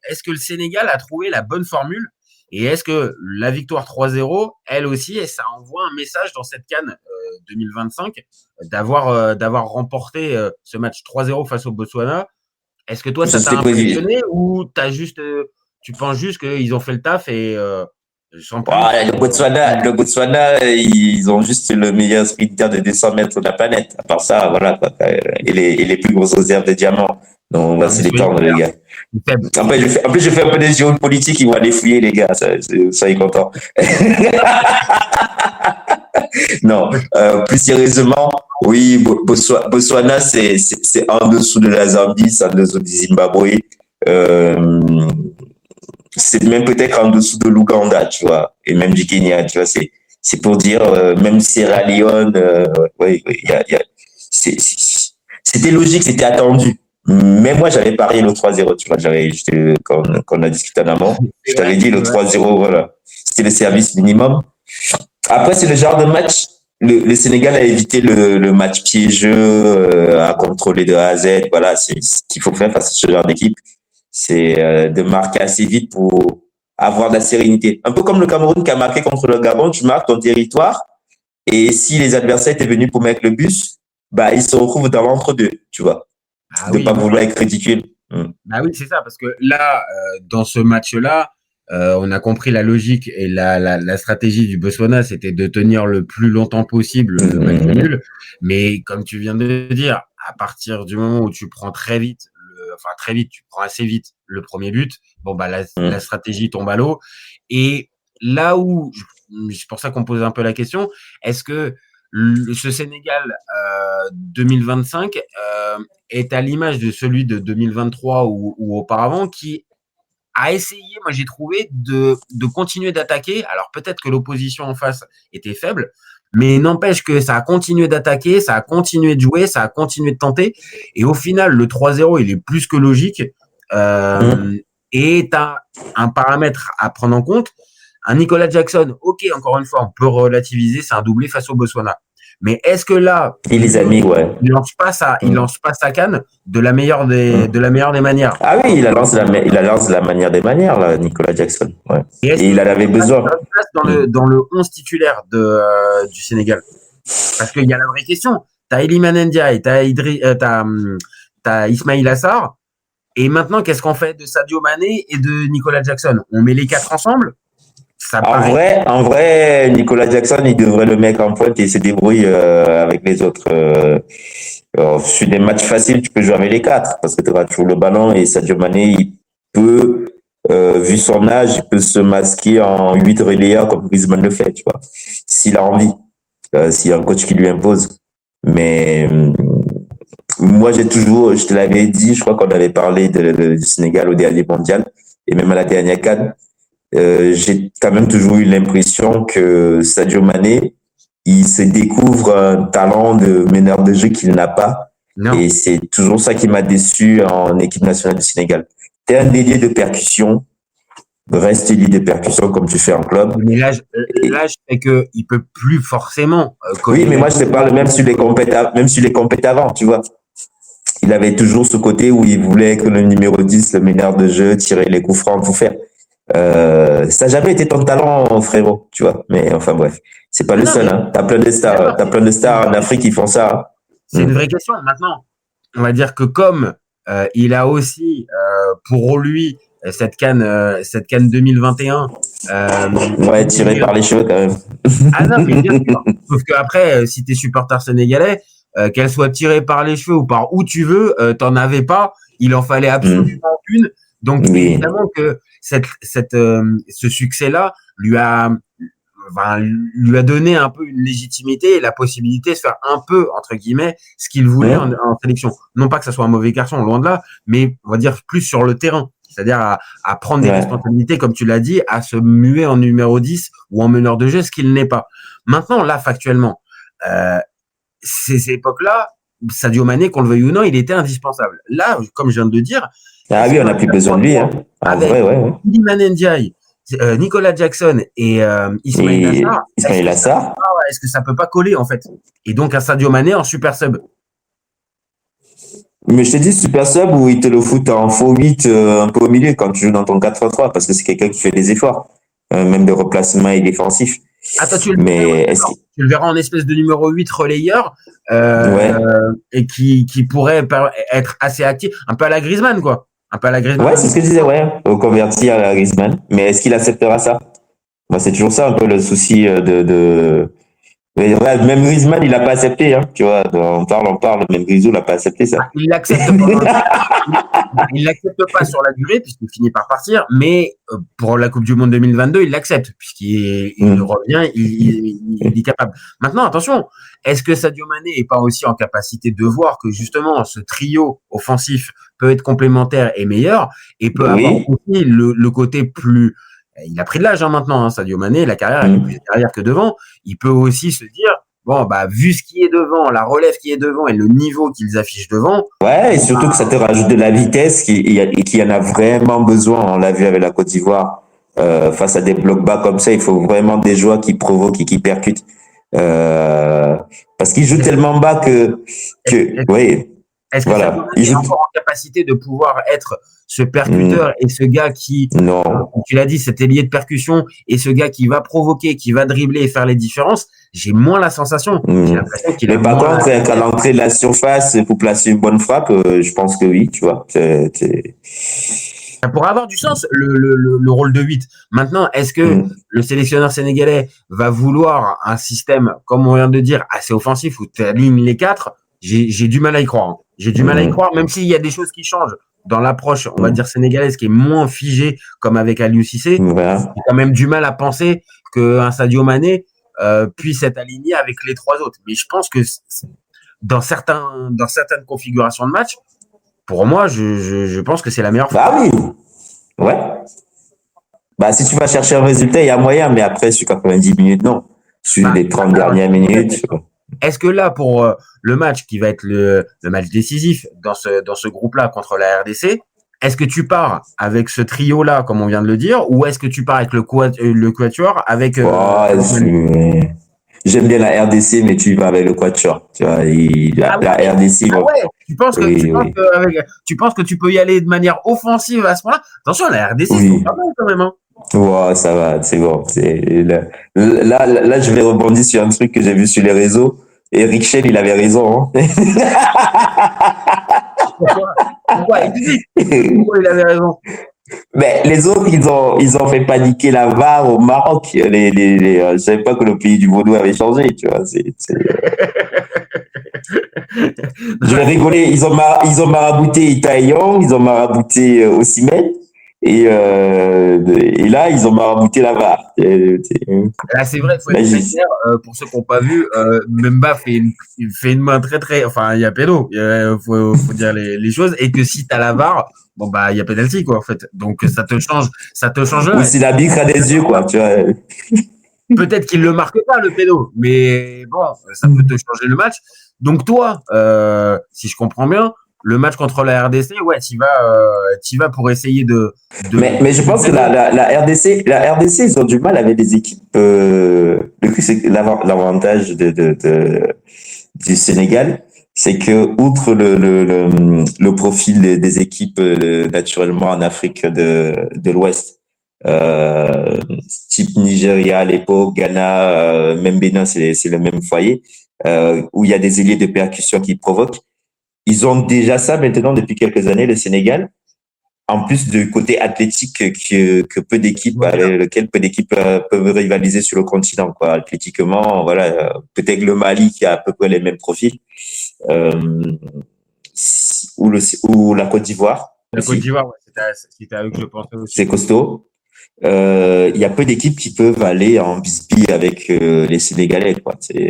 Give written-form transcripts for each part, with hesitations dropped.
est-ce que le Sénégal a trouvé la bonne formule? Et est-ce que la victoire 3-0, elle aussi, et ça envoie un message dans cette CAN 2025 d'avoir remporté ce match 3-0 face au Botswana? Est-ce que toi, Ça ça t'a c'était prévu. impressionné ou tu penses juste qu'ils ont fait le taf et sans Voilà, plus? Le Botswana, ils ont juste le meilleur sprinter de 200 mètres de la planète. À part ça, voilà, quoi. Et les plus grosses réserves de diamants. Donc, on va Un se soyons détendre, les clairs, gars. c'est faible. En plus, je fais un peu des géopolitiques, ils vont aller fouiller, les gars. Soyez contents. Non, plus sérieusement, oui, Botswana, c'est en dessous de la Zambie, c'est en dessous du Zimbabwe. Euh, c'est même peut-être en dessous de l'Ouganda, tu vois, et même du Kenya, tu vois. C'est pour dire, même Sierra Leone, oui, oui, c'était logique, c'était attendu. Mais moi, j'avais parié le 3-0, tu vois, quand on a discuté en amont, C'est je t'avais vrai, dit c'est le vrai. 3-0, voilà. C'était le service minimum. Après, c'est le genre de match, le Sénégal a évité le match piégeux, à contrôler de A à Z. Voilà, c'est ce qu'il faut faire face à ce genre d'équipe. C'est de marquer assez vite pour avoir de la sérénité. Un peu comme le Cameroun qui a marqué contre le Gabon, tu marques ton territoire et si les adversaires étaient venus pour mettre le bus, bah ils se retrouvent dans l'entre-deux, tu vois, Ah de oui, pas vouloir être ridicule. bah oui, c'est ça, parce que là, dans ce match-là, on a compris la logique et la stratégie du Botswana, c'était de tenir le plus longtemps possible le match nul. Mais comme tu viens de dire, à partir du moment où tu prends très vite, enfin très vite, tu prends assez vite le premier but, bon bah la stratégie tombe à l'eau. Et là où, c'est pour ça qu'on pose un peu la question, est-ce que ce Sénégal 2025 est à l'image de celui de 2023 ou auparavant, qui a essayé, moi j'ai trouvé, de continuer d'attaquer. Alors peut-être que l'opposition en face était faible, mais n'empêche que ça a continué d'attaquer, ça a continué de jouer, ça a continué de tenter. Et au final, le 3-0, il est plus que logique. Mm. Et tu as un paramètre à prendre en compte. Un Nicolas Jackson, ok, encore une fois, on peut relativiser, c'est un doublé face au Botswana. Mais est-ce que là, Et les amis, ouais. il Mm. lance pas sa canne de Mm. la meilleure des manières? Ah oui, il la lance de la manière des manières, là, Nicolas Jackson. Ouais. Et est-ce Et il qu'il en avait besoin. a une place Mm. dans le 11 titulaire du Sénégal? Parce qu'il y a la vraie question. T'as Iliman Ndiaye, t'as Ismail Assar, et maintenant, qu'est-ce qu'on fait de Sadio Mané et de Nicolas Jackson? On met les quatre ensemble? Ça paraît. En vrai, Nicolas Jackson, il devrait le mettre en pointe et se débrouille avec les autres. Alors, sur des matchs faciles, tu peux jouer avec les quatre parce que tu auras toujours le ballon et Sadio Mané, il peut, vu son âge, il peut se masquer en 8 relayeurs comme Griezmann le fait, tu vois, s'il a envie, s'il y a un coach qui lui impose. Mais moi, je te l'avais dit, je crois qu'on avait parlé du Sénégal au dernier mondial et même à la dernière CAN. J'ai quand même toujours eu l'impression que Sadio Mané, il se découvre un talent de meneur de jeu qu'il n'a pas. Non. Et c'est toujours ça qui m'a déçu en équipe nationale du Sénégal. T'es un ailier de percussion, reste ailier de percussion comme tu fais en club. Mais Et, l'âge fait qu'il peut plus forcément oui, coller mais les moi je te parle même sur les compètes avant, tu vois. Il avait toujours ce côté où il voulait que le numéro 10, le meneur de jeu, tirer les coups francs, tout faire. Ça n'a jamais été ton talent, frérot, tu vois. Mais enfin bref, c'est pas le Non, seul. mais Hein. d'accord, T'as plein de stars en Afrique qui font ça. c'est une vraie question. Maintenant, on va dire que comme il a aussi pour lui cette canne 2021, Ouais, tiré par les cheveux quand même. ah non, mais bien sûr. Sauf qu'après, si tu es supporter sénégalais, qu'elle soit tirée par les cheveux ou par où tu veux, t'en avais pas. Il en fallait absolument une. Donc Oui. évidemment que ce succès-là lui a donné un peu une légitimité et la possibilité de faire un peu, entre guillemets, ce qu'il voulait en sélection. Non pas que ça soit un mauvais garçon, loin de là, mais on va dire plus sur le terrain. C'est-à-dire à prendre des Ouais. responsabilités, comme tu l'as dit, à se muer en numéro 10 ou en meneur de jeu, ce qu'il n'est pas. Maintenant, là, factuellement, ces époques-là, Sadio Mané, qu'on le veuille ou non, il était indispensable. Là, comme je viens de le dire, Ah est-ce oui, que on n'a plus besoin de lui. Hein. En avec vrai, ouais. Ouais. Iliman Ndiaye, Nicolas Jackson et Ismail Assar, Et Ismail Assar. est-ce que ça peut pas coller en fait? Et donc un Sadio Mané en super sub. Mais je t'ai dit super sub où ils te le foutent en faux 8 un peu au milieu quand tu joues dans ton 4-3-3 parce que c'est quelqu'un qui fait des efforts, même de replacement et défensif. Ah, toi, tu le verrais, ouais, Mais est-ce d'accord. Tu le verras en espèce de numéro 8 relayeur ouais, et qui pourrait être assez actif, un peu à la Griezmann, quoi. Un peu à la Griezmann ouais, en c'est ce équipe que je de disais, France. ouais, au converti à la Griezmann. Mais est-ce qu'il acceptera ça? Moi, c'est toujours ça un peu le souci de... Mais ouais, même Griezmann, il a pas accepté, hein, tu vois. On parle, même Grisou l'a pas accepté ça. Ah, il l'accepte pendant le il il l'accepte pas sur la durée puisqu'il finit par partir, mais pour la Coupe du Monde 2022, il l'accepte puisqu'il Mm. revient, il est capable. Maintenant, attention, est-ce que Sadio Mané est pas aussi en capacité de voir que justement ce trio offensif peut être complémentaire et meilleur et peut avoir Oui. aussi le côté plus il a pris de l'âge hein, maintenant, hein, Sadio Mané, la carrière elle est plus Mm. derrière que devant. Il peut aussi se dire bon bah vu ce qui est devant, la relève qui est devant et le niveau qu'ils affichent devant, Ouais, et bon, surtout que ça te rajoute de la vitesse et qui en a vraiment besoin. On l'a vu avec la Côte d'Ivoire. Face à des blocs bas comme ça, il faut vraiment des joueurs qui provoquent et qui percutent. Euh, Parce qu'ils jouent est-ce tellement bas est-ce oui, est-ce que Sadio voilà. Mané Ils est jouent, encore en capacité de pouvoir être ce mm, percuteur et ce gars qui, non. comme tu l'as dit, cet ailier de percussion et ce gars qui va provoquer, qui va dribbler et faire les différences, j'ai moins la sensation. J'ai Mm. l'impression qu'il a Mais par moins contre, à l'entrée de la surface, pour placer une bonne frappe, je pense que oui, tu vois. ça pourrait avoir du sens le rôle de 8. Maintenant, est-ce que Mm, le sélectionneur sénégalais va vouloir un système, comme on vient de dire, assez offensif où tu alignes les quatre? J'ai du mal à y croire. Hein. J'ai du mal à y mm, croire, même s'il y a des choses qui changent dans l'approche, on va mm. dire sénégalaise, qui est moins figée comme avec Aliou Cissé. Voilà. J'ai quand même du mal à penser qu'un Sadio Mané puisse être aligné avec les trois autres. Mais je pense que dans certaines configurations de match, pour moi, je pense que c'est la meilleure Bah fois. oui, ouais. Bah, si tu vas chercher un résultat, il y a moyen, mais après, sur 90 minutes, non. Sur Bah, les 30 alors, dernières je te pose la minutes. question. Est-ce que là, pour le match qui va être le match décisif dans ce groupe-là contre la RDC, est-ce que tu pars avec ce trio-là, comme on vient de le dire, ou est-ce que tu pars avec le quatuor avec Oh, Mané? j'aime bien la RDC, mais tu y vas avec le quatuor. Tu vois, Ah la ouais, RDC, ah bon, ouais. oui, oui, Tu penses que tu peux y aller de manière offensive à ce point-là? Attention, la RDC, ils sont oui. pas mal quand même. Hein. Ouais, ça va, c'est bon. Là, je vais rebondir sur un truc que j'ai vu sur les réseaux. Eric Schell, il avait raison. Pourquoi? Pourquoi? Explique. Hein. Pourquoi il avait raison? Mais les autres, ils ont fait paniquer la VAR au Maroc. Je savais pas que le pays du vaudou avait changé, tu vois. Je vais rigoler. Ils ont marabouté Itaïon, ils ont marabouté Osimhen, et là, ils ont marabouté la VAR. Là, c'est vrai, il faut Là, être très clair. Pour ceux qui n'ont pas vu, Memba il fait une main très, très. Enfin, il y a pédo. Faut dire les choses. Et que si tu as la VAR, bon, bah, il y a penalty, quoi, en fait. Donc, ça te change ou là. si la bique a des yeux, quoi, tu vois. Peut-être qu'il ne le marque pas, le pédo. Mais bon, ça peut te changer le match. Donc, toi, si je comprends bien, le match contre la RDC, ouais, tu vas pour essayer Mais je de pense que gagner. la RDC, ils ont du mal avec des équipes. Le plus, c'est l'avantage du Sénégal, c'est que, outre le profil des équipes naturellement en Afrique de l'Ouest, euh, type Nigeria à l'époque, Ghana, même Bénin, c'est le même foyer, où il y a des ailiers de percussion qui provoquent. Ils ont déjà ça maintenant depuis quelques années, le Sénégal en plus du côté athlétique que peu Je d'équipes vois bien. avec lequel peu d'équipes peuvent rivaliser sur le continent quoi athlétiquement voilà peut-être le Mali qui a à peu près les mêmes profils euh, ou la Côte d'Ivoire La Côte aussi d'Ivoire, ouais, c'était à eux que je pensais c'est aussi. costaud il y a peu d'équipes qui peuvent aller en bisbille avec les Sénégalais quoi c'est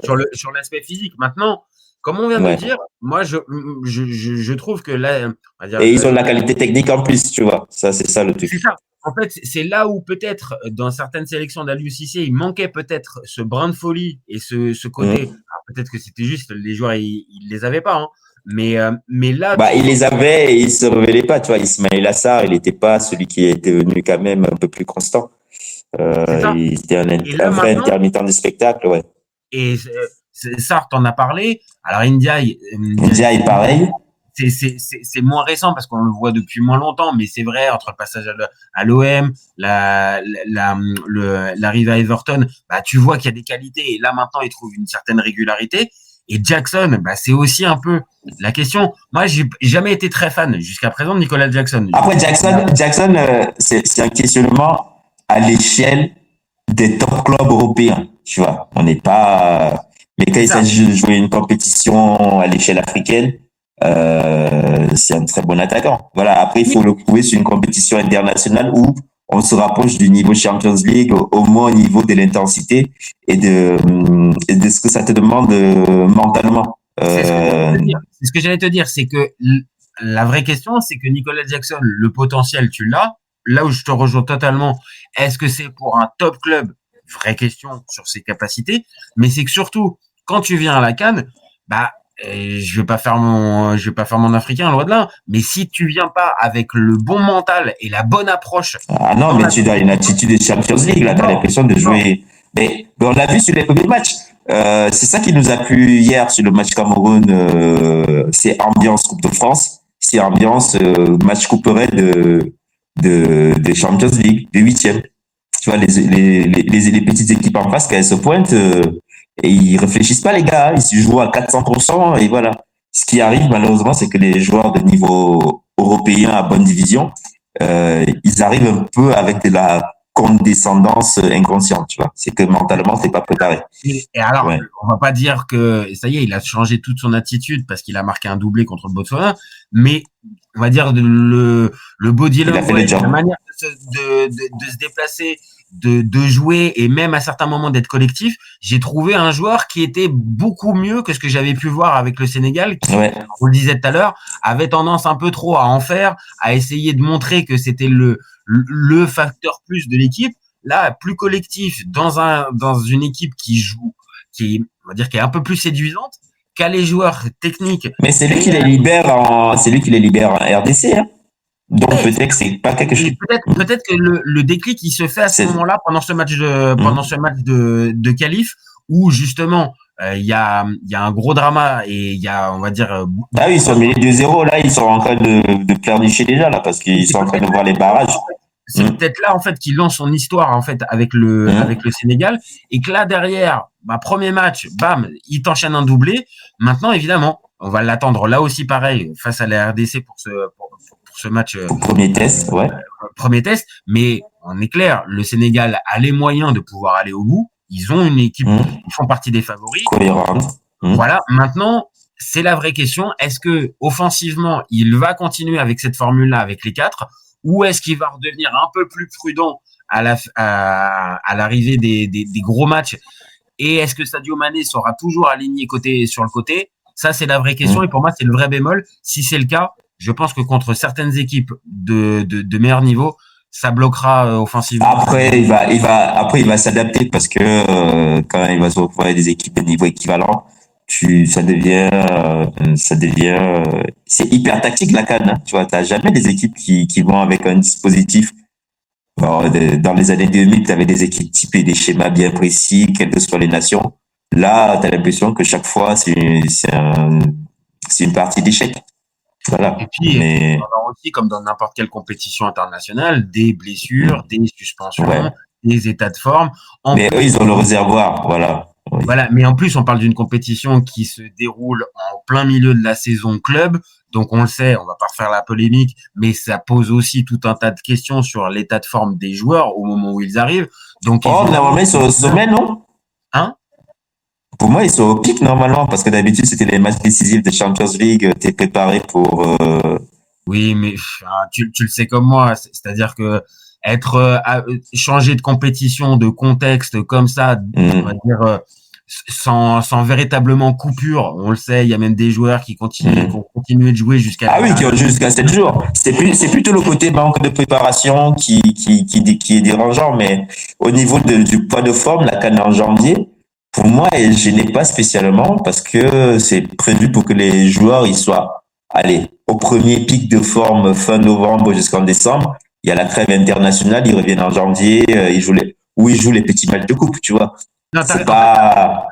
Sur l'aspect physique. Maintenant, comme on vient de le ouais dire, moi, je trouve que là, on va dire, et ils ont de la qualité technique en plus tu vois ça c'est ça le c'est truc ça. En fait, c'est là où peut-être dans certaines sélections d'Aliou Cissé, il manquait peut-être ce brin de folie et ce côté. hmm. Alors peut-être que c'était juste les joueurs, ils les avaient pas. Hein. Mais là, Bah, tu il sens. les avait et il se révélait pas, tu vois. Ismaël Assar, il n'était pas celui qui était venu quand même un peu plus constant. C'est ça. Il était Et un là vrai maintenant, intermittent du spectacle, ouais. et Sarr t'en a parlé. Alors Ndiaye, Ndiaye, pareil. c'est moins récent parce qu'on le voit depuis moins longtemps, mais c'est vrai, entre le passage à l'OM, l'arrivée à Everton, bah, tu vois qu'il y a des qualités et là maintenant il trouve une certaine régularité. Et Jackson, bah, c'est aussi un peu la question. Moi, j'ai jamais été très fan jusqu'à présent de Nicolas Jackson. Après, Jackson, c'est un questionnement à l'échelle des top clubs européens. Tu vois, on n'est pas. Mais quand il s'agit de jouer une compétition à l'échelle africaine, c'est un très bon attaquant. Voilà. Après, il faut le prouver sur une compétition internationale où on se rapproche du niveau Champions League, au moins au niveau de l'intensité et de ce que ça te demande mentalement. C'est ce que j'allais te dire, c'est que la vraie question, c'est que Nicolas Jackson, le potentiel, tu l'as. Là où je te rejoins totalement, est-ce que c'est pour un top club? Vraie question sur ses capacités, mais c'est que surtout, quand tu viens à la CAN, bah, je vais pas faire mon africain, loin de là, mais si tu viens pas avec le bon mental et la bonne approche. Ah non, mais tu as une attitude de Champions League, là, tu as l'impression de jouer. Mais on l'a vu sur les premiers matchs. C'est ça qui nous a plu hier sur le match Cameroun. C'est ambiance Coupe de France, c'est ambiance match couperet de Champions League, de huitième. Tu vois, les petites équipes en face, quand elles se pointent, et ils réfléchissent pas, les gars. Ils se jouent à 400%, et voilà. Ce qui arrive, malheureusement, c'est que les joueurs de niveau européen à bonne division, ils arrivent un peu avec de la condescendance inconsciente, tu vois. C'est que mentalement, t'es pas préparé. Et alors, ouais. On va pas dire que ça y est, il a changé toute son attitude parce qu'il a marqué un doublé contre le Botswana, mais on va dire le body language, la manière de se déplacer, de jouer et même à certains moments d'être collectif, j'ai trouvé un joueur qui était beaucoup mieux que ce que j'avais pu voir avec le Sénégal, qui, on le disait tout à l'heure, avait tendance un peu trop à en faire, à essayer de montrer que c'était le facteur plus de l'équipe. Là, plus collectif, dans une équipe qui joue, on va dire, qui est un peu plus séduisante, qu'a les joueurs techniques. Mais c'est lui qui les libère en RDC, hein. Donc peut-être que c'est pas quelque chose. Peut-être que le déclic il se fait à ce moment-là pendant ce match de qualif où justement il y a un gros drama et il y a, on va dire. Ah oui, ils sont menés 2-0 là, ils sont en train de pleurnicher déjà là parce qu'ils sont en train de voir les barrages. C'est peut-être là en fait qu'il lance son histoire en fait avec le Sénégal et que là derrière, premier match, bam, il t'enchaîne un doublé. Maintenant évidemment, on va l'attendre là aussi pareil face à la RDC pour ce match. Premier test, ouais. Premier test, mais on est clair, le Sénégal a les moyens de pouvoir aller au bout. Ils ont une équipe, ils font partie des favoris. Cohérente. Voilà. Maintenant, c'est la vraie question. Est-ce que offensivement, il va continuer avec cette formule-là, avec les 4, ou est-ce qu'il va redevenir un peu plus prudent à l'arrivée des gros matchs? Et est-ce que Sadio Mané sera toujours aligné sur le côté? Ça, c'est la vraie question. Et pour moi, c'est le vrai bémol. Si c'est le cas, je pense que contre certaines équipes de meilleur niveau, ça bloquera offensivement. Après, il va s'adapter parce que quand il va se retrouver avec des équipes de niveau équivalent, ça devient, c'est hyper tactique la CAN. Hein. Tu vois, t'as jamais des équipes qui vont avec un dispositif. Alors, dans les années 2000, tu avais des équipes typées, des schémas bien précis, quelles que soient les nations. Là, tu as l'impression que chaque fois, c'est une partie d'échec. Voilà. Et puis, on a aussi, comme dans n'importe quelle compétition internationale, des blessures, des suspensions, des états de forme. Mais eux, ils ont le réservoir, voilà. Oui. Voilà, mais en plus, on parle d'une compétition qui se déroule en plein milieu de la saison club. Donc, on le sait, on va pas refaire la polémique, mais ça pose aussi tout un tas de questions sur l'état de forme des joueurs au moment où ils arrivent. Donc, normalement, ils sont au sommet, non? Hein? Pour moi, ils sont au pic normalement, parce que d'habitude, c'était les matchs décisifs de Champions League. T'es préparé pour. Oui, mais tu le sais comme moi, c'est-à-dire que changer de compétition, de contexte comme ça, on va dire sans véritablement coupure. On le sait, il y a même des joueurs qui vont continuer de jouer jusqu'à. Ah oui, qui ont joué jusqu'à 7 jours. C'est plutôt le côté manque de préparation qui est dérangeant, mais au niveau du poids de forme, la CAN en janvier. Pour moi, je n'ai pas spécialement parce que c'est prévu pour que les joueurs ils soient, au premier pic de forme fin novembre jusqu'en décembre. Il y a la trêve internationale, ils reviennent en janvier, ils jouent les petits matchs de coupe, tu vois. Non, t'as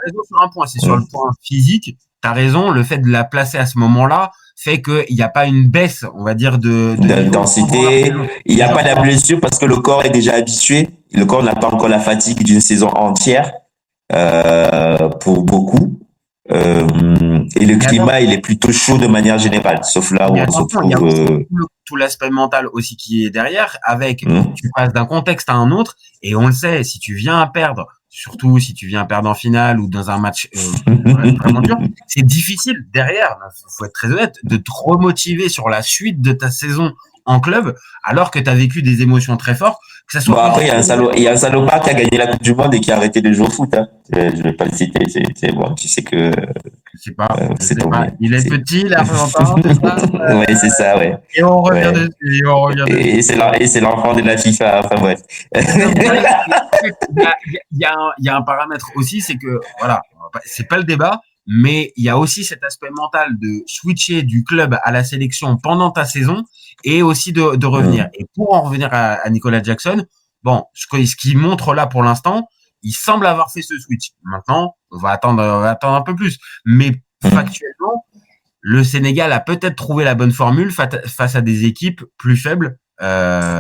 raison sur un point, c'est sur le point physique. T'as raison, le fait de la placer à ce moment-là, fait qu'il n'y a pas une baisse, on va dire, de niveau D'intensité. Il n'y a pas de blessure parce que le corps est déjà habitué. Le corps n'a pas encore la fatigue d'une saison entière pour beaucoup. Et le climat, il est plutôt chaud de manière générale, sauf là où on se il y a trouve. aussi tout l'aspect mental aussi qui est derrière, avec tu passes d'un contexte à un autre, et on le sait, si tu viens à perdre, surtout si tu viens à perdre en finale ou dans un match vraiment dur, c'est difficile derrière, faut être très honnête, de te remotiver sur la suite de ta saison en club, alors que tu as vécu des émotions très fortes, que ça soit. Bon, après, il y a un salopard qui a gagné la Coupe du Monde et qui a arrêté de jouer au foot. Hein. Je vais pas le citer. C'est bon, tu sais que. Je sais pas. Il est petit, l'Argentin, c'est ça? Ouais, c'est ça, ouais. Et on revient dessus. Et c'est l'enfant de la FIFA. Enfin bref. Il y a un paramètre aussi, c'est que voilà, c'est pas le débat, mais il y a aussi cet aspect mental de switcher du club à la sélection pendant ta saison et aussi de revenir. Et pour en revenir à Nicolas Jackson, bon, ce qu'il montre là pour l'instant, il semble avoir fait ce switch. Maintenant, on va attendre un peu plus. Mais factuellement, le Sénégal a peut-être trouvé la bonne formule face à des équipes plus faibles.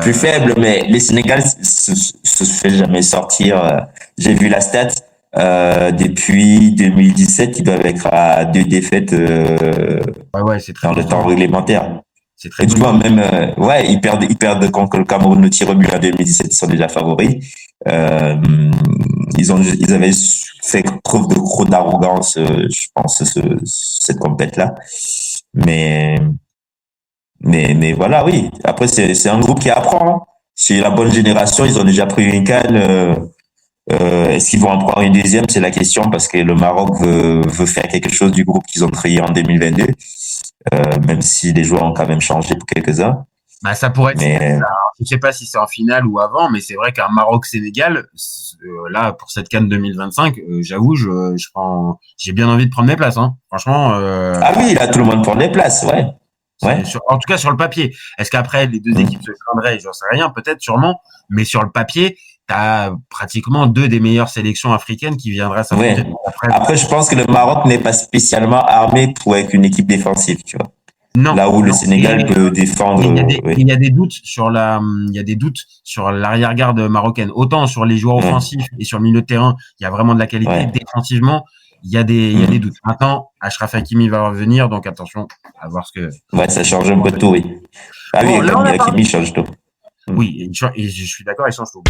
Plus faibles, mais les Sénégal se fait jamais sortir. J'ai vu la stat. Depuis 2017, ils doivent être à 2 défaites c'est très dans le temps réglementaire. C'est très et tu vois, même, ils perdent contre le Cameroun au tir au but en 2017, ils sont déjà favoris. Ils avaient fait preuve de trop d'arrogance, je pense, cette compète-là. Mais voilà, oui. Après, c'est un groupe qui apprend. Hein. C'est la bonne génération, ils ont déjà pris une CAN. Est-ce qu'ils vont en prendre une deuxième? C'est la question parce que le Maroc veut faire quelque chose du groupe qu'ils ont créé en 2022. Même si les joueurs ont quand même changé pour quelques-uns. Bah, ça pourrait être. Je ne sais pas si c'est en finale ou avant, mais c'est vrai qu'un Maroc-Sénégal, là, pour cette CAN 2025, j'avoue, j'ai bien envie de prendre mes places. Hein. Franchement. Ah oui, là, tout le monde prend des places, ouais. En tout cas, sur le papier. Est-ce qu'après, les deux équipes se frindraient? J'en sais rien, peut-être, sûrement. Mais sur le papier, tu as pratiquement deux des meilleures sélections africaines qui viendraient s'affronter. Ouais. Après, je pense que le Maroc n'est pas spécialement armé pour être une équipe défensive, tu vois. Non. Là où le Sénégal peut défendre. Il y a des doutes sur l'arrière-garde marocaine. Autant sur les joueurs offensifs et sur le milieu de terrain, il y a vraiment de la qualité. Défensivement, il y a des doutes. Maintenant, Achraf Hakimi va revenir, donc attention à voir ce que. Ouais, ça change un peu tout, oui. Ah oui, Hakimi change tout. Oui, et je suis d'accord, il change tout.